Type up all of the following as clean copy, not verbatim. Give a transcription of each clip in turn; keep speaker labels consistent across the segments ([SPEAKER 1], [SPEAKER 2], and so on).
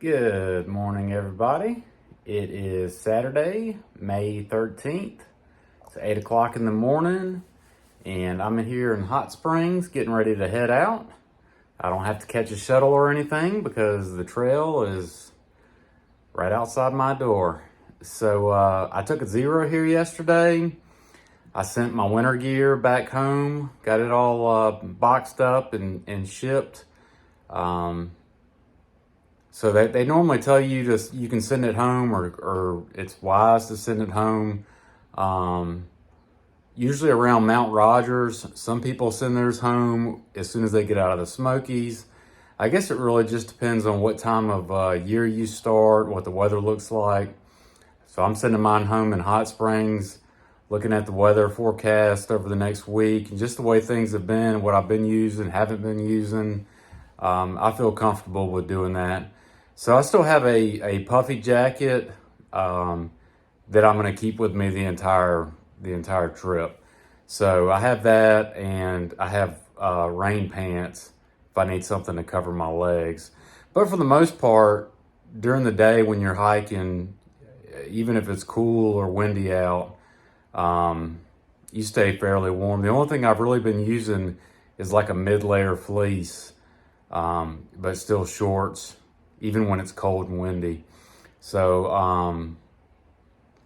[SPEAKER 1] Good morning, everybody. It is Saturday, May 13th. It's 8 o'clock in the morning, and I'm in here in Hot Springs getting ready to head out. I don't have to catch a shuttle or anything because the trail is right outside my door. So I took a zero here yesterday. I sent my winter gear back home, got it all boxed up and shipped. So they normally tell you you can send it home or it's wise to send it home. Usually around Mount Rogers, some people send theirs home as soon as they get out of the Smokies. I guess it really just depends on what time of year you start, what the weather looks like. So I'm sending mine home in Hot Springs, looking at the weather forecast over the next week and just the way things have been, what I've been using, haven't been using. I feel comfortable with doing that. So I still have a puffy jacket that I'm going to keep with me the entire trip. So I have that, and I have rain pants if I need something to cover my legs. But for the most part, during the day when you're hiking, even if it's cool or windy out, you stay fairly warm. The only thing I've really been using is like a mid-layer fleece, but still shorts, even when it's cold and windy. So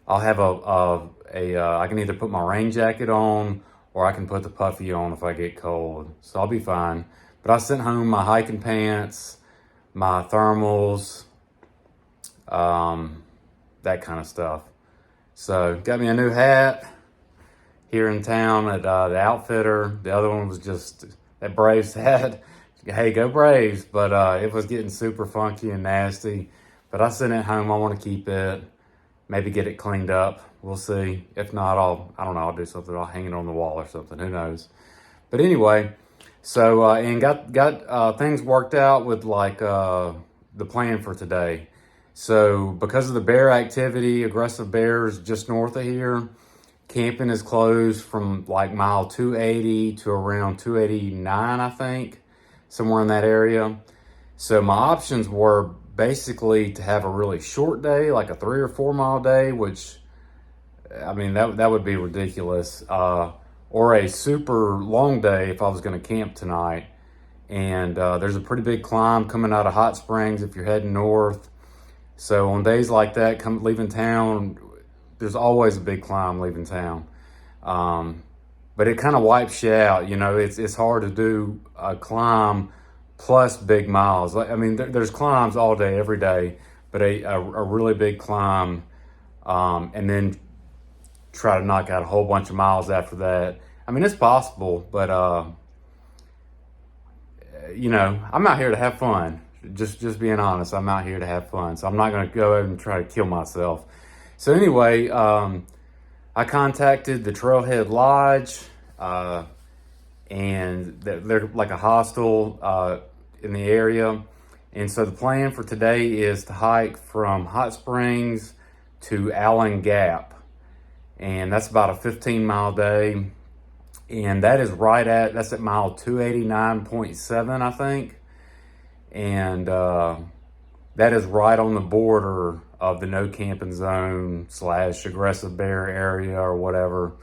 [SPEAKER 1] I'll have I can either put my rain jacket on or I can put the puffy on if I get cold. So I'll be fine. But I sent home my hiking pants, my thermals, that kind of stuff. So got me a new hat here in town at the Outfitter. The other one was just that Braves hat. Hey, go Braves. But it was getting super funky and nasty. But I sent it home. I want to keep it. Maybe get it cleaned up. We'll see. If not, I don't know, I'll do something. I'll hang it on the wall or something. Who knows? But anyway, so, and got things worked out with like the plan for today. So because of the bear activity, aggressive bears just north of here, camping is closed from like mile 280 to around 289, I think, somewhere in that area. So my options were basically to have a really short day, like a 3 or 4 mile day, which, I mean, that would be ridiculous. Or a super long day if I was going to camp tonight. And there's a pretty big climb coming out of Hot Springs if you're heading north. So on days like that, leaving town, there's always a big climb leaving town. But it kind of wipes you out. You know, it's hard to do a climb plus big miles. I mean, there's climbs all day, every day, but a really big climb, and then try to knock out a whole bunch of miles after that. I mean, it's possible, but you know, I'm out here to have fun. Just being honest, I'm out here to have fun. So I'm not going to go out and try to kill myself. So anyway, I contacted the Trailhead Lodge, and they're like a hostel in the area. And so the plan for today is to hike from Hot Springs to Allen Gap. And that's about a 15-mile day. And that is that's at mile 289.7, I think. And that is right on the border of the no camping zone / aggressive bear area or whatever.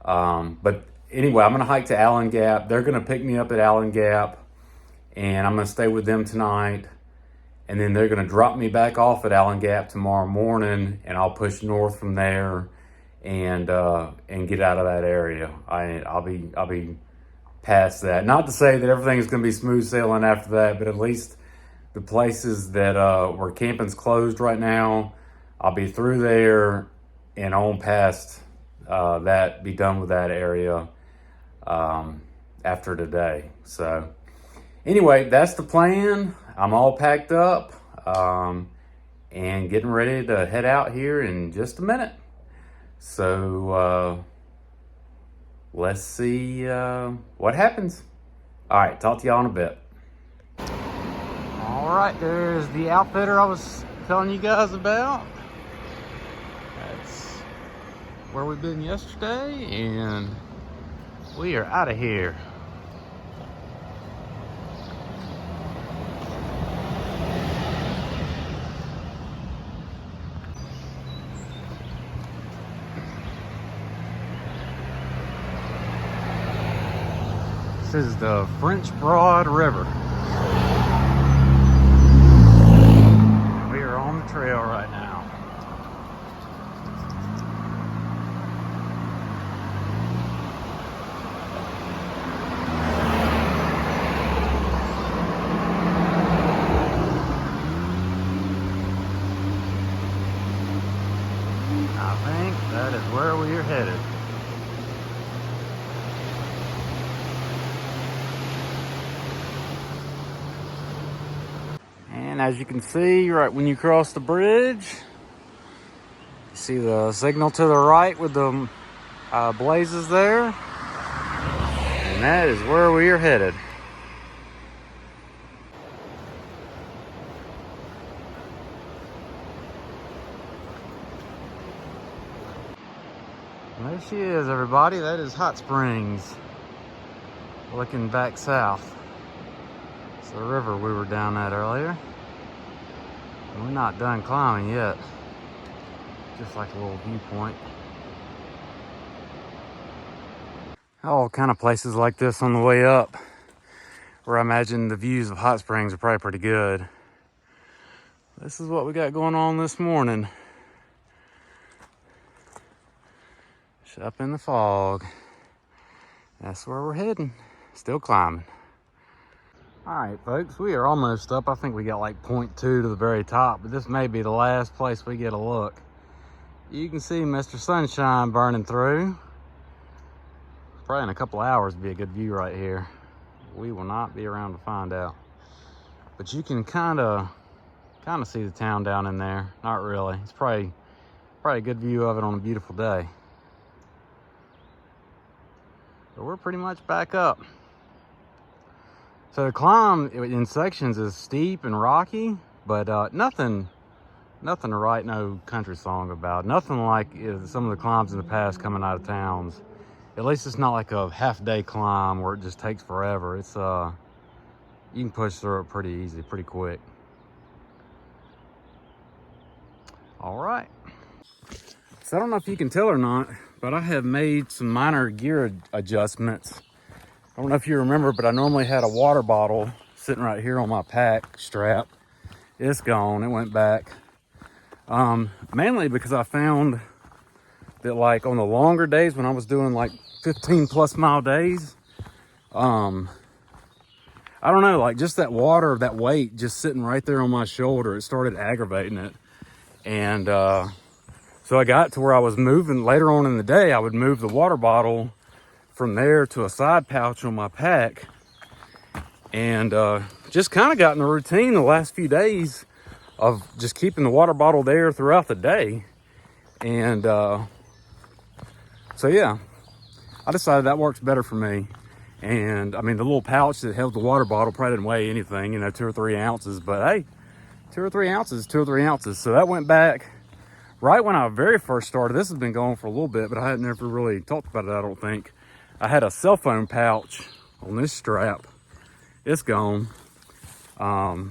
[SPEAKER 1] But anyway, I'm going to hike to Allen Gap. They're going to pick me up at Allen Gap, and I'm going to stay with them tonight. And then they're going to drop me back off at Allen Gap tomorrow morning, and I'll push north from there and get out of that area. I'll be past that. Not to say that everything's going to be smooth sailing after that, but at least the places that where camping's closed right now, I'll be through there and on past that, be done with that area after today. So anyway, that's the plan. I'm all packed up and getting ready to head out here in just a minute. So let's see what happens. All right, talk to y'all in a bit. All right, there's the Outfitter I was telling you guys about. That's where we've been yesterday, and we are out of here. is the French Broad River. We are on the trail right now. I think that is where we are headed. And as you can see, right when you cross the bridge, you see the signal to the right with the blazes there. And that is where we are headed. And there she is, everybody. That is Hot Springs. Looking back south. It's the river we were down at earlier. And we're not done climbing yet. Just like a little viewpoint. All kind of places like this on the way up, where I imagine the views of Hot Springs are probably pretty good. This is what we got going on this morning. Just up in the fog. That's where we're heading. Still climbing. All right, folks, we are almost up. I think we got like 0.2 to the very top, but this may be the last place we get a look. You can see Mr. Sunshine burning through. Probably in a couple hours be a good view right here. We will not be around to find out. But you can kind of see the town down in there. Not really. It's probably a good view of it on a beautiful day. But we're pretty much back up. So the climb in sections is steep and rocky, but nothing to write no country song about. Nothing like some of the climbs in the past coming out of towns. At least it's not like a half-day climb where it just takes forever. It's you can push through it pretty easy, pretty quick. All right. So I don't know if you can tell or not, but I have made some minor gear adjustments. I don't know if you remember, but I normally had a water bottle sitting right here on my pack strap. It's gone, it went back. Mainly because I found that like on the longer days when I was doing like 15+ mile days, I don't know, like just that water, that weight just sitting right there on my shoulder, it started aggravating it. And so I got to where I was moving later on in the day, I would move the water bottle from there to a side pouch on my pack. And just kind of got in the routine the last few days of just keeping the water bottle there throughout the day. And so yeah, I decided that works better for me. And I mean, the little pouch that held the water bottle probably didn't weigh anything, you know, 2 or 3 ounces, but hey, 2 or 3 ounces, 2 or 3 ounces. So that went back right when I very first started. This has been going for a little bit, but I had never really talked about it, I don't think. I had a cell phone pouch on this strap. It's gone. I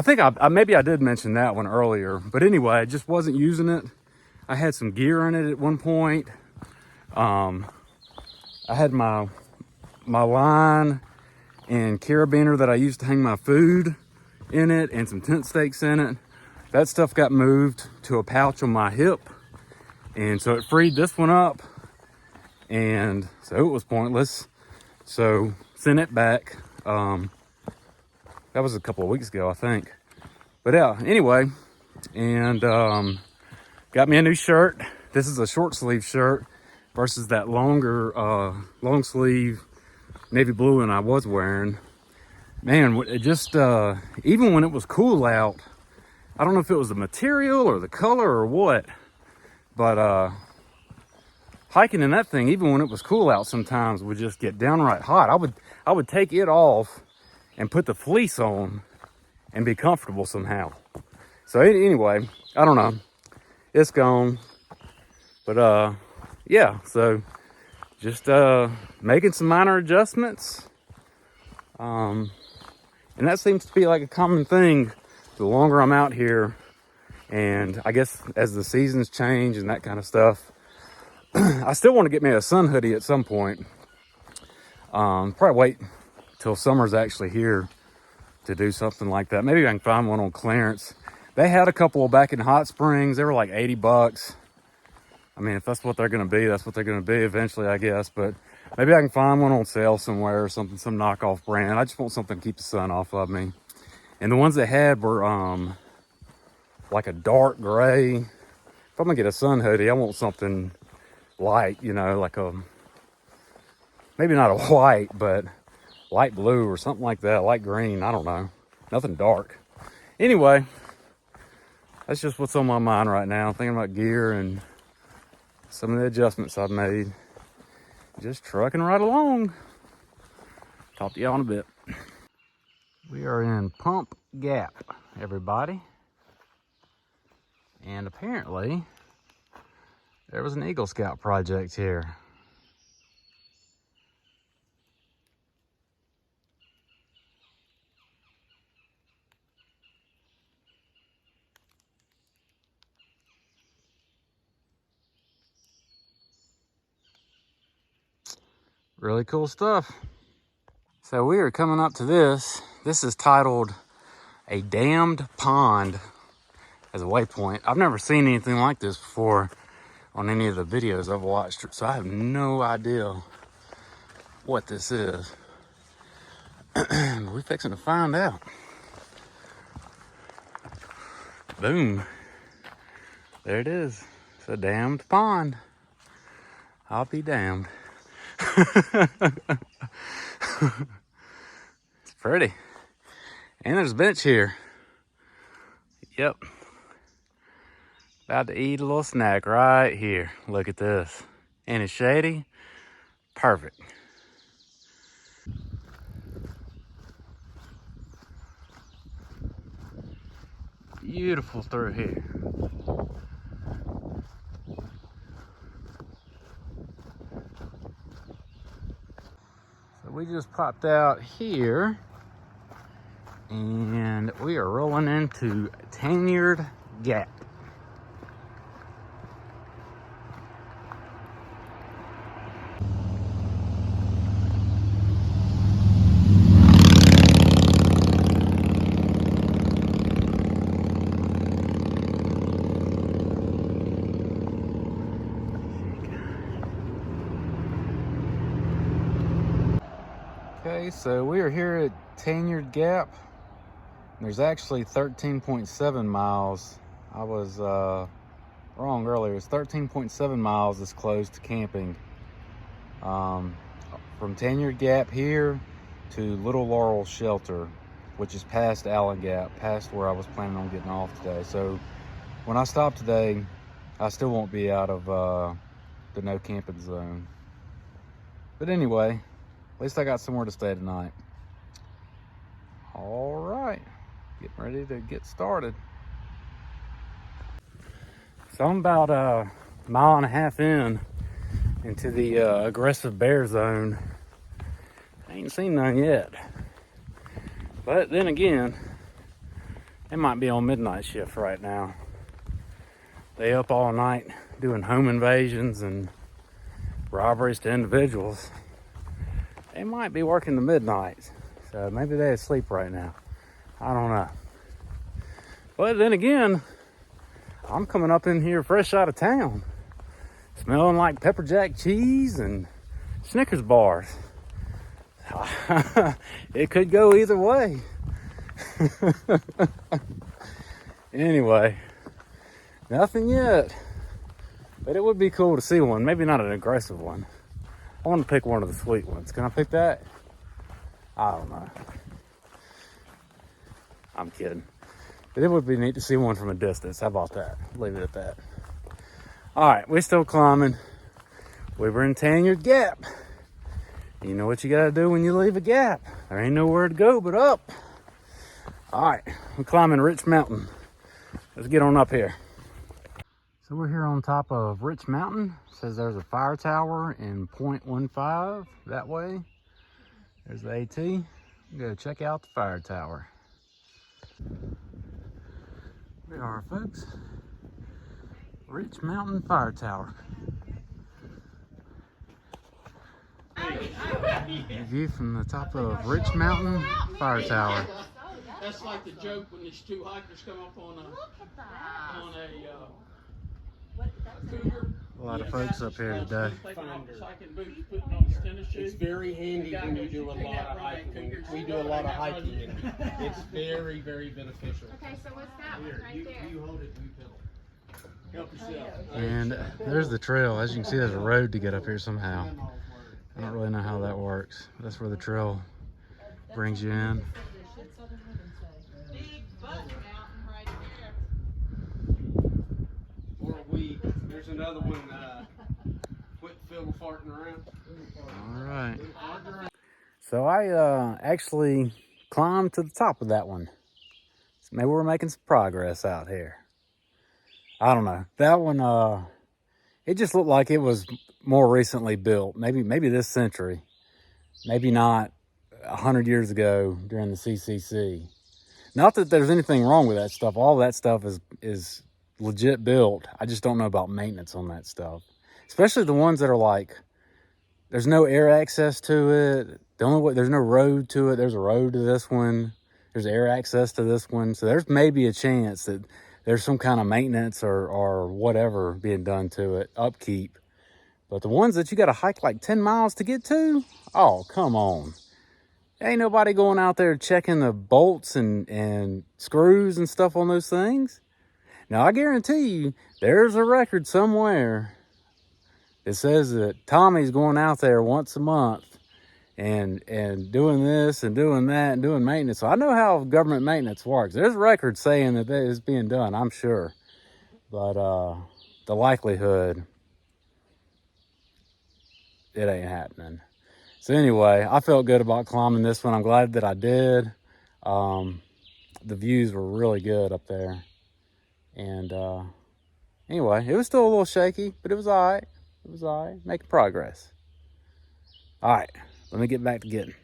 [SPEAKER 1] think maybe I did mention that one earlier, but anyway, I just wasn't using it. I had some gear in it at one point. I had my line and carabiner that I used to hang my food in it and some tent stakes in it. That stuff got moved to a pouch on my hip. And so it freed this one up. And so it was pointless. So sent it back. That was a couple of weeks ago, I think. But yeah, anyway. And got me a new shirt. This is a short sleeve shirt versus that longer long sleeve navy blue one I was wearing. Man, it just even when it was cool out, I don't know if it was the material or the color or what, but hiking in that thing, even when it was cool out, sometimes would just get downright hot. I would take it off and put the fleece on and be comfortable somehow. So anyway, I don't know, it's gone. But yeah, so just making some minor adjustments. And that seems to be like a common thing the longer I'm out here. And I guess as the seasons change and that kind of stuff, I still want to get me a sun hoodie at some point. Probably wait till summer's actually here to do something like that. Maybe I can find one on clearance. They had a couple back in Hot Springs. They were like 80 bucks. I mean, if that's what they're gonna be, that's what they're gonna be eventually, I guess. But maybe I can find one on sale somewhere or something, some knockoff brand. I just want something to keep the sun off of me. And the ones they had were like a dark gray. If I'm gonna get a sun hoodie, I want something light, you know, like a, maybe not a white, but light blue or something like that, light green, I don't know. Nothing dark. Anyway, that's just what's on my mind right now. I'm thinking about gear and some of the adjustments I've made. Just trucking right along. Talk to y'all in a bit. We are in Pump Gap, everybody. And apparently, there was an Eagle Scout project here. Really cool stuff. So we are coming up to this. This is titled A Damned Pond as a waypoint. I've never seen anything like this before on any of the videos I've watched, so I have no idea what this is. We're fixing to find out. Boom. There it is. It's a damned pond. I'll be damned. It's pretty. And there's a bench here. Yep. About to eat a little snack right here. Look at this. And it's shady. Perfect. Beautiful through here. So we just popped out here and we are rolling into Tanyard Gap. Okay, so we are here at Tanyard Gap. There's actually 13.7 miles. I was wrong earlier. It's 13.7 miles that's closed to camping. From Tanyard Gap here to Little Laurel Shelter, which is past Allen Gap, past where I was planning on getting off today. So when I stop today, I still won't be out of the no camping zone. But anyway, at least I got somewhere to stay tonight. All right, getting ready to get started. So I'm about a mile and a half into the aggressive bear zone. I ain't seen none yet. But then again, they might be on midnight shift right now. They up all night doing home invasions and robberies to individuals. They might be working the midnights. So maybe they're asleep right now. I don't know. But then again, I'm coming up in here fresh out of town, smelling like pepper jack cheese and Snickers bars. It could go either way. Anyway, nothing yet, but it would be cool to see one. Maybe not an aggressive one. I want to pick one of the sweet ones. Can I pick that? I don't know. I'm kidding. But it would be neat to see one from a distance. How about that? Leave it at that. All right, we're still climbing. We were in Tanyard Gap. You know what you gotta do when you leave a gap. There ain't nowhere to go but up. All right, we're climbing Rich Mountain. Let's get on up here. So we're here on top of Rich Mountain. It says there's a fire tower in 0.15 that way. There's the AT. Go check out the fire tower. We are, folks. Rich Mountain Fire Tower.
[SPEAKER 2] Hey,
[SPEAKER 1] A view from the top of Rich Mountain Fire Tower.
[SPEAKER 2] That's like the joke when these two hikers come up on a cougar.
[SPEAKER 1] A lot of folks up here today.
[SPEAKER 3] It's very handy when you do a lot of hiking. We do a lot of hiking, and it's very, very beneficial.
[SPEAKER 4] Okay, so what's that one right there?
[SPEAKER 3] You hold it, you pedal. Help yourself.
[SPEAKER 1] And there's the trail. As you can see, there's a road to get up here somehow. I don't really know how that works. That's where the trail brings you in.
[SPEAKER 4] Big Buck Mountain right there.
[SPEAKER 3] Or there's another one, quit fiddle farting around.
[SPEAKER 1] All right. So I actually climbed to the top of that one. So maybe we're making some progress out here. I don't know. That one, it just looked like it was more recently built. Maybe this century. Maybe not 100 years ago during the CCC. Not that there's anything wrong with that stuff. All that stuff is legit built. I just don't know about maintenance on that stuff. Especially the ones that are like, there's no air access to it. There's no road to it. There's a road to this one. There's air access to this one. So there's maybe a chance that there's some kind of maintenance or whatever being done to it, upkeep. But the ones that you got to hike like 10 miles to get to, oh, come on. Ain't nobody going out there checking the bolts and screws and stuff on those things. Now, I guarantee you, there's a record somewhere that says that Tommy's going out there once a month and doing this and doing that and doing maintenance. So I know how government maintenance works. There's records saying that it's being done, I'm sure. But the likelihood, it ain't happening. So anyway, I felt good about climbing this one. I'm glad that I did. The views were really good up there. And anyway, it was still a little shaky, but it was all right. It was all right, making progress. All right, let me get back to getting.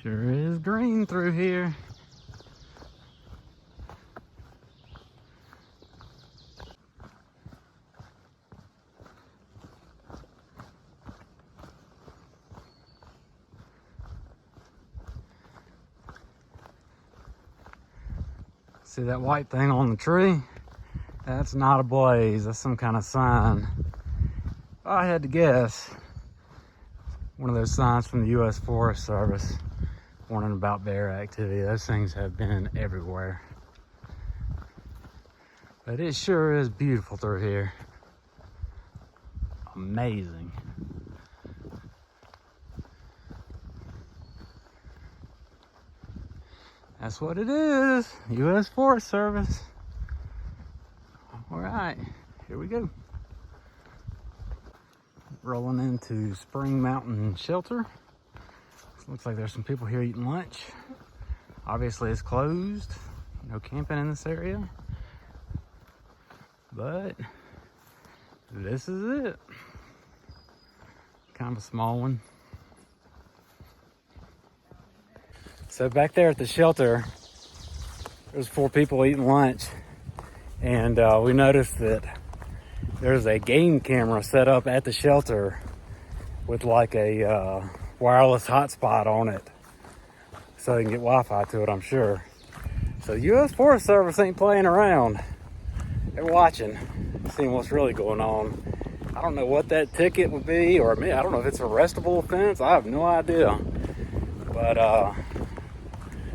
[SPEAKER 1] Sure is green through here. See that white thing on the tree? That's not a blaze, that's some kind of sign. If I had to guess, one of those signs from the U.S. Forest Service warning about bear activity. Those things have been everywhere. But it sure is beautiful through here. Amazing. That's what it is, U.S. Forest Service. All right, here we go. Rolling into Spring Mountain Shelter. Looks like there's some people here eating lunch. Obviously it's closed, no camping in this area. But this is it. Kind of a small one. So back there at the shelter, there's 4 people eating lunch, and we noticed that there's a game camera set up at the shelter with like a wireless hotspot on it, so they can get Wi-Fi to it, I'm sure. So the U.S. Forest Service ain't playing around. They're watching, seeing what's really going on. I don't know what that ticket would be, or I don't know if it's a arrestable offense. I have no idea. But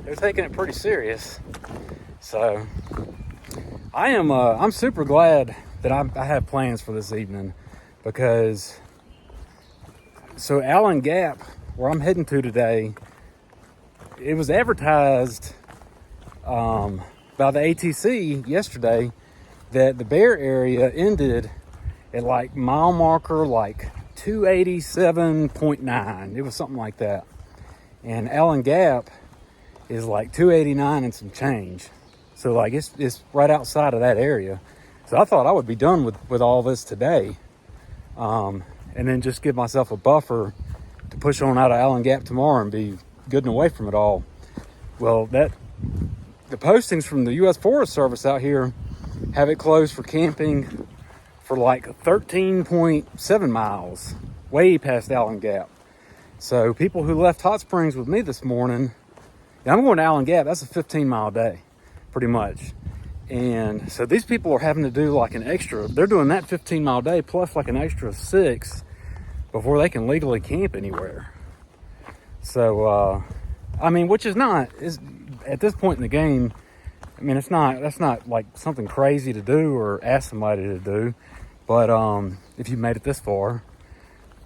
[SPEAKER 1] they're taking it pretty serious. So I'm super glad that I have plans for this evening, because so Allen Gap, where I'm heading to today, it was advertised by the ATC yesterday that the bear area ended at like mile marker like 287.9. It was something like that. And Allen Gap is like 289 and some change. So like it's right outside of that area. So I thought I would be done with all this today. And then just give myself a buffer to push on out of Allen Gap tomorrow and be good and away from it all. Well, that the postings from the U.S. Forest Service out here have it closed for camping for like 13.7 miles, way past Allen Gap. So people who left Hot Springs with me this morning, and I'm going to Allen Gap, that's a 15-mile day, pretty much. And so these people are having to do like an extra, they're doing that 15-mile day plus like an extra 6 before they can legally camp anywhere. So, I mean, which is not, is at this point in the game, I mean, that's not like something crazy to do or ask somebody to do. But if you made it this far,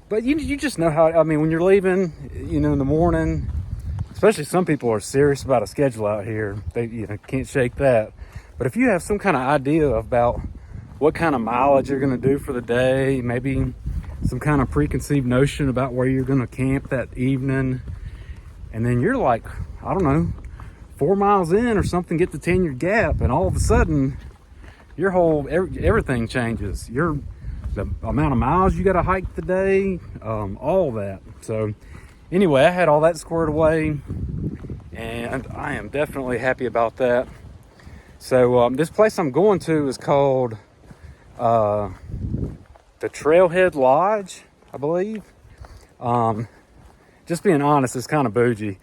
[SPEAKER 1] but you just know how, I mean, when you're leaving, you know, in the morning, especially some people are serious about a schedule out here. They, you know, can't shake that. But if you have some kind of idea about what kind of mileage you're going to do for the day, maybe some kind of preconceived notion about where you're going to camp that evening, and then you're like, I don't know, 4 miles in or something, get to Tanyard Gap, and all of a sudden your whole everything changes. The amount of miles you got to hike today, all that. So anyway, I had all that squared away, and I am definitely happy about that. So this place I'm going to is called the Trailhead Lodge, I believe. Just being honest, it's kind of bougie.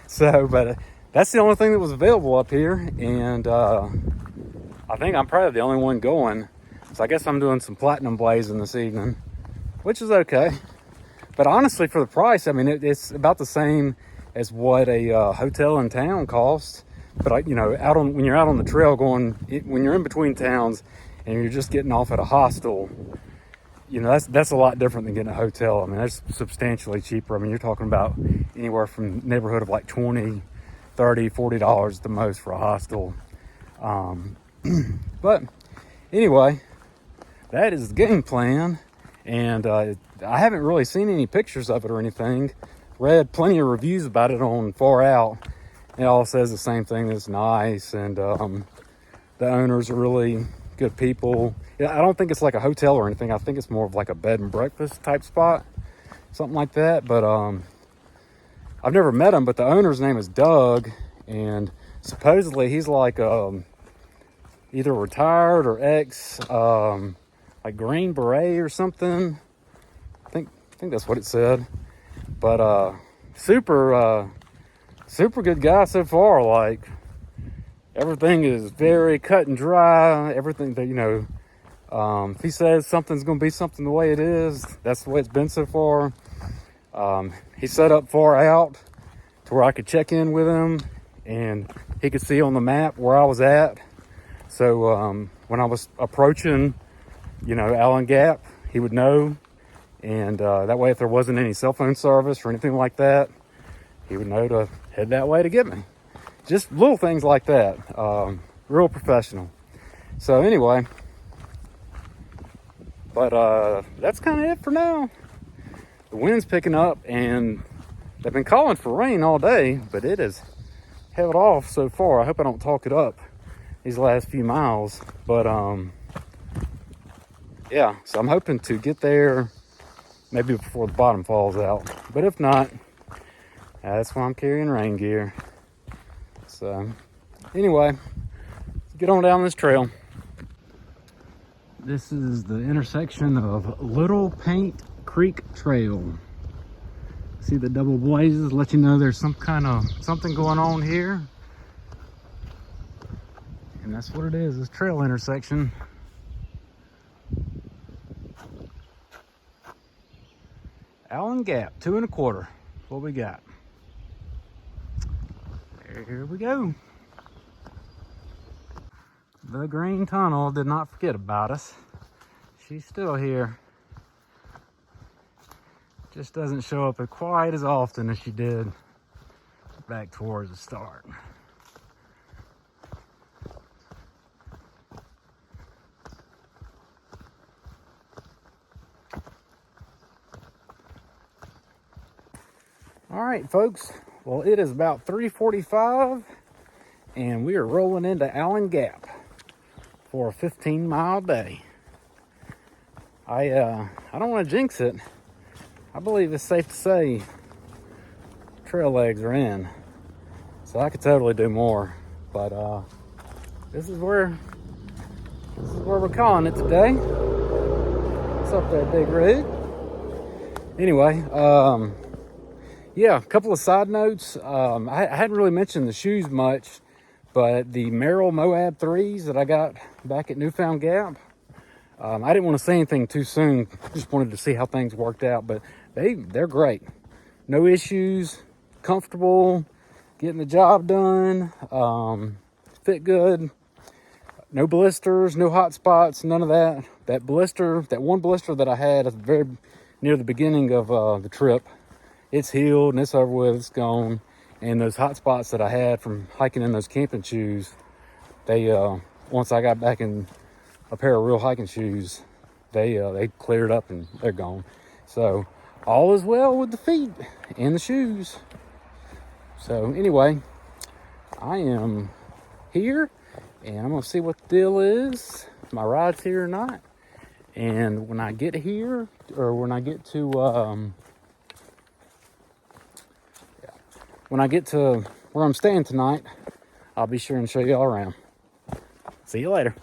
[SPEAKER 1] So, but that's the only thing that was available up here, and I think I'm probably the only one going. So I guess I'm doing some platinum blazing this evening, which is okay. But honestly, for the price, I mean, it's about the same as what a hotel in town costs. But you know, when you're out on the trail going, when you're in between towns and you're just getting off at a hostel, you know, that's a lot different than getting a hotel. I mean, that's substantially cheaper. I mean, you're talking about anywhere from neighborhood of like $20, $30, $40 at the most for a hostel. But anyway, that is the game plan. And I haven't really seen any pictures of it or anything. Read plenty of reviews about it on Far Out. It all says the same thing. It's nice, and the owners are really good people. Yeah, I don't think it's like a hotel or anything. I think it's more of like a bed and breakfast type spot, something like that. But I've never met him. But the owner's name is Doug, and supposedly he's like either retired or ex, like Green Beret or something. I think that's what it said. But super good guy so far. Like, everything is very cut and dry. Everything that, you know, if he says something's going to be something the way it is, that's the way it's been so far. He set up Far Out to where I could check in with him, and he could see on the map where I was at. So when I was approaching, you know, Allen Gap, he would know. And that way, if there wasn't any cell phone service or anything like that, he would know to head that way to get me. Just little things like that. Real professional. So anyway, but that's kind of it for now. The wind's picking up, and they've been calling for rain all day, but it has held off so far. I hope I don't talk it up these last few miles. But yeah, so I'm hoping to get there maybe before the bottom falls out. But if not, that's why I'm carrying rain gear. So anyway, let's get on down this trail. This is the intersection of Little Paint Creek Trail. See the double blazes, let you know there's some kind of something going on here. And that's what it is, this trail intersection. Allen Gap, 2 1/4. That's what we got. Here we go. The green tunnel did not forget about us. She's still here. Just doesn't show up quite as often as she did back towards the start. All right, folks. Well, it is about 3:45, and we are rolling into Allen Gap for a 15-mile day. I don't want to jinx it. I believe it's safe to say trail legs are in. So I could totally do more, but this is where we're calling it today. What's up there, Big Rig? Anyway, yeah, a couple of side notes. I hadn't really mentioned the shoes much, but the Merrell Moab 3s that I got back at Newfound Gap, I didn't want to say anything too soon. Just wanted to see how things worked out, but they're great. No issues, comfortable, getting the job done, fit good, no blisters, no hot spots, none of that. That one blister that I had at the very near the beginning of the trip, it's healed and it's over with, it's gone. And those hot spots that I had from hiking in those camping shoes, they once I got back in a pair of real hiking shoes, they cleared up and they're gone. So all is well with the feet and the shoes. So anyway, I am here and I'm gonna see what the deal is, if my ride's here or not. And when I get here, or when I get to where I'm staying tonight, I'll be sure and show you all around. See you later.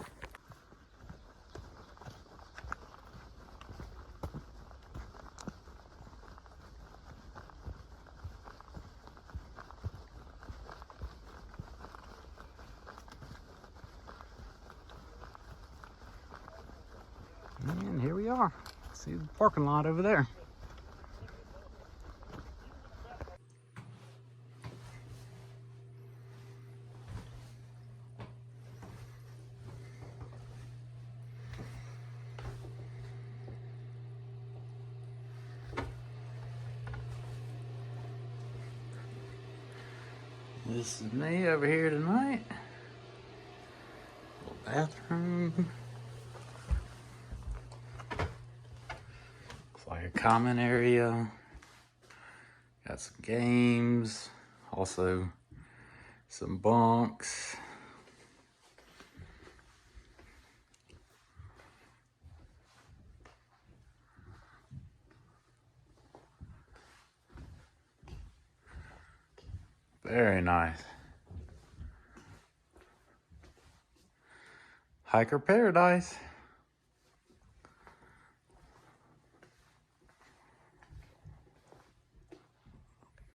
[SPEAKER 1] And here we are. See the parking lot over there. This is me over here tonight. Little bathroom. Looks like a common area. Got some games. Also some bunks. Very nice. Hiker paradise.